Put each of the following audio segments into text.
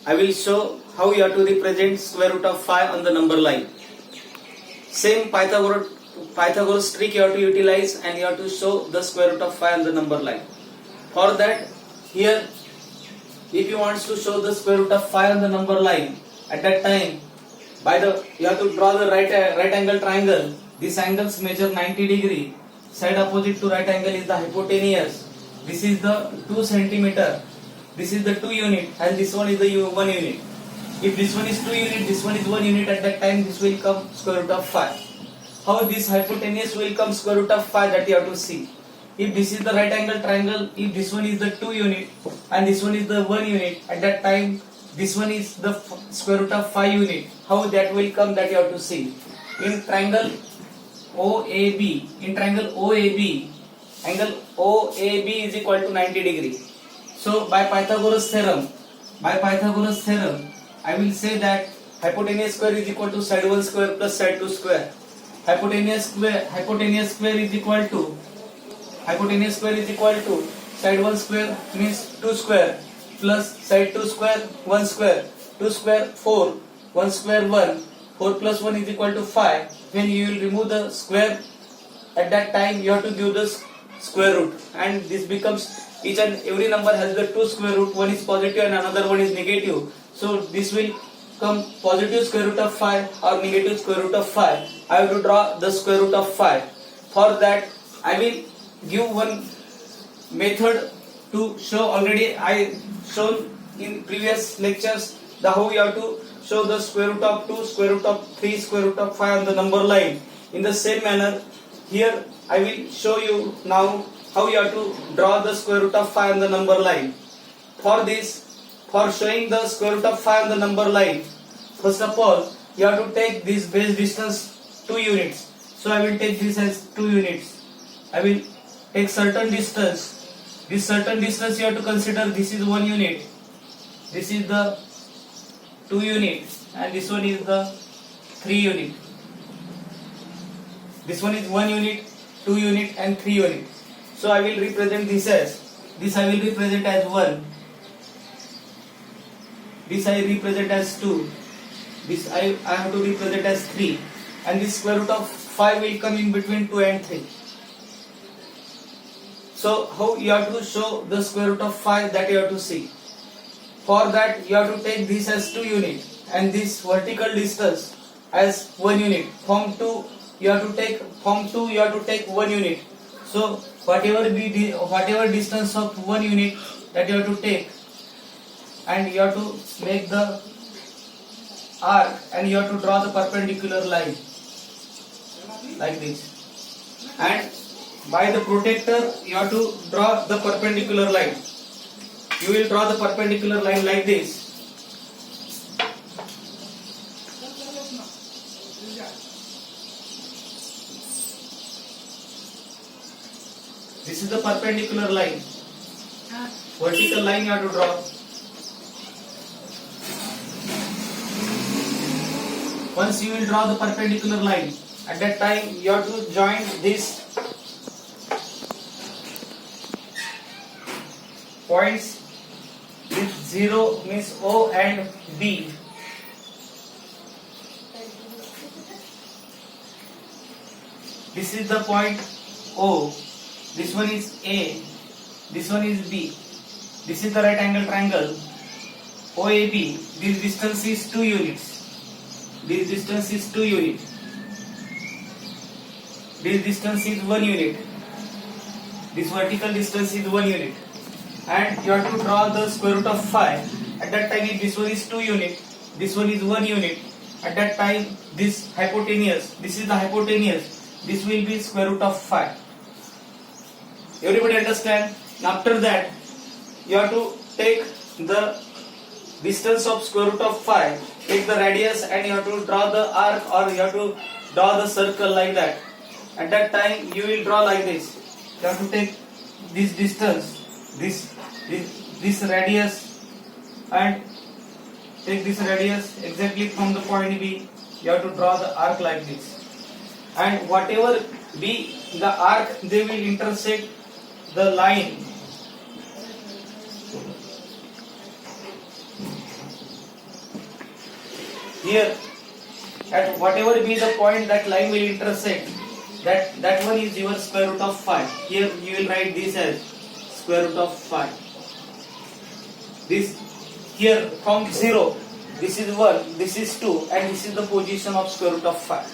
I will show how you have to represent square root of 5 on the number line. Same Pythagoras trick you have to utilize, and you have to show the square root of 5 on the number line. For that, here if you want to show the square root of 5 on the number line, at that time you have to draw the right angle triangle. These angles measure 90 degree. Side opposite to right angle is the hypotenuse. This is the 2 centimeter. This is the 2 unit, and this one is the 1 unit. If this one is 2 unit, this one is 1 unit, at that time this will come square root of 5. How this hypotenuse will come square root of 5, that you have to see. If this is the right angle triangle, if this one is the 2 unit and this one is the 1 unit, at that time this one is the square root of 5 unit. How that will come, that you have to see. In triangle OAB, angle OAB is equal to 90 degree. So by Pythagoras theorem, I will say that hypotenuse square is equal to side 1 square plus side 2 square. Hypotenuse square is equal to side 1 square means 2 square plus side 2 square 1 square. 2 square 4, 1 square 1, 4 plus 1 is equal to 5. When you will remove the square, at that time you have to give the square root, and this becomes, each and every number has the 2 square root. One is positive and another one is negative. So this will come positive square root of 5 or negative square root of 5. I have to draw the square root of 5. For that, I will give one method to show. Already I shown in previous lectures the how you have to show the square root of 2, square root of 3, square root of 5 on the number line. In the same manner, here I will show you now how you have to draw the square root of 5 on the number line. For this, for showing the square root of 5 on the number line, first of all, you have to take this base distance 2 units. So I will take this as 2 units. I will take certain distance. This certain distance you have to consider. This is 1 unit. This is the 2 unit, and this one is the 3 unit. This one is 1 unit, 2 unit, and 3 unit. So I will represent this as, I will represent as 1. This I represent as 2. This I have to represent as 3. And this square root of 5 will come in between 2 and 3. So how you have to show the square root of 5, that you have to see. For that, you have to take this as 2 unit and this vertical distance as 1 unit. From 2 you have to take 1 unit. So whatever distance of 1 unit, that you have to take, and you have to make the arc, and you have to draw the perpendicular line like this. And by the protector, you have to draw the perpendicular line. You will draw the perpendicular line like this. This is the perpendicular line. Vertical line you have to draw. Once you will draw the perpendicular line, at that time you have to join these points with 0 means O and B. This is the point O. This one is A. This one is B. This is the right angle triangle OAB. This distance is 2 units. This distance is 2 units. This distance is 1 unit. This vertical distance is 1 unit. And you have to draw the square root of 5. At that time, if this one is 2 unit, this one is 1 unit. At that time, this hypotenuse, this is the hypotenuse, this will be square root of 5. Everybody understand? Now after that, you have to take the distance of square root of 5, take the radius, and you have to draw the arc, or you have to draw the circle like that. At that time, you will draw like this. You have to take this distance, this radius, and take this radius exactly from the point B. You have to draw the arc like this. And whatever be the arc, they will intersect the line. here at whatever be the point that line will intersect, that one is your square root of 5. Here you will write this as square root of 5. This here from 0, this is 1, this is 2, and this is the position of square root of 5.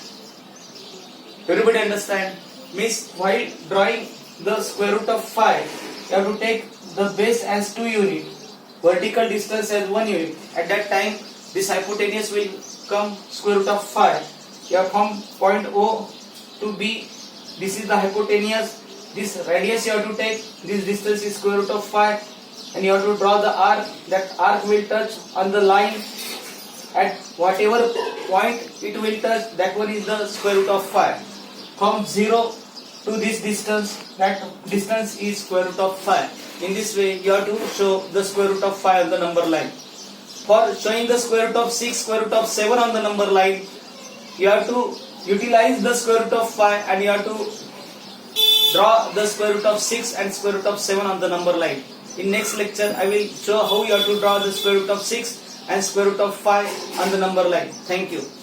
Everybody understand? Means while drawing the square root of 5, you have to take the base as 2 unit, vertical distance as 1 unit. At that time, this hypotenuse will come square root of 5. You have from point O to B. This is the hypotenuse. This radius you have to take. This distance is square root of 5, and you have to draw the arc. That arc will touch on the line. At whatever point it will touch, that one is the square root of 5. From 0 to this distance, that distance is square root of 5. In this way, you have to show the square root of 5 on the number line. For showing the square root of 6, square root of 7 on the number line, you have to utilize the square root of 5 and you have to draw the square root of 6 and square root of 7 on the number line. In next lecture, I will show how you have to draw the square root of 6 and square root of 5 on the number line. Thank you.